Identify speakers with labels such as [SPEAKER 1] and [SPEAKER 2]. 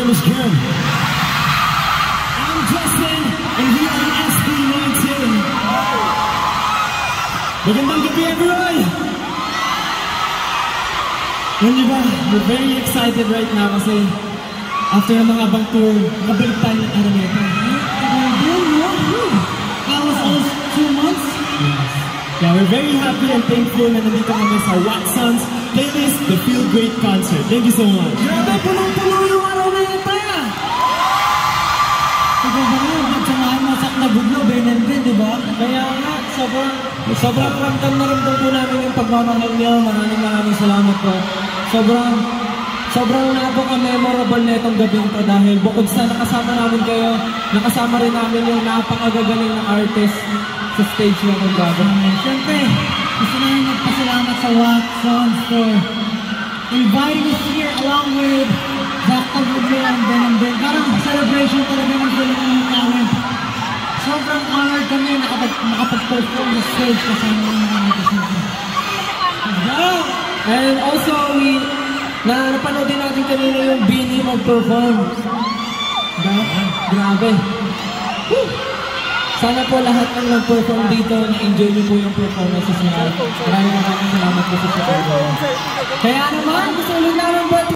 [SPEAKER 1] name is Ken. I'm Justin, and we are SB19. Magandang gabi, everyone! Well, diba, we're very excited right now kasi after ng mga abang tour, nakabalik tayo ng Araneta.
[SPEAKER 2] That was almost 2 months.
[SPEAKER 1] Yes. Yeah, we're very happy and thankful na nandito kami sa Watson's playlist, The Feel Great Concert. Thank you so much.
[SPEAKER 2] Grabe, punong-puno yung Araneta! Diba ba nga, magsamahan masak na buglo, Ben, diba?
[SPEAKER 3] Kaya nga, sobrang ramdam na ramdam po namin yung pagmamahal niyo. Maraming salamat po. Sobrang napaka-memorable na itong gabing to dahil bukod sa nakasama namin kayo, nakasama rin namin yung napakagagaling na artist sa stage na itong gabing.
[SPEAKER 2] Siyempre, gusto namin magpasalamat sa Watson's for inviting us here along with Dr. Buglo and Ben. Parang celebration talaga ng feeling namin. Sobrang honored kami makapag-perform sa stage kasama ng mga artist.
[SPEAKER 3] And also, napanood din natin kanina yung Bini mag-perform. Grabe. Woo! Sana po lahat ng nag-perform dito, na-enjoy niyo po yung performances niya. Maraming salamat po sa support.
[SPEAKER 2] Kaya naman, gusto ulit namin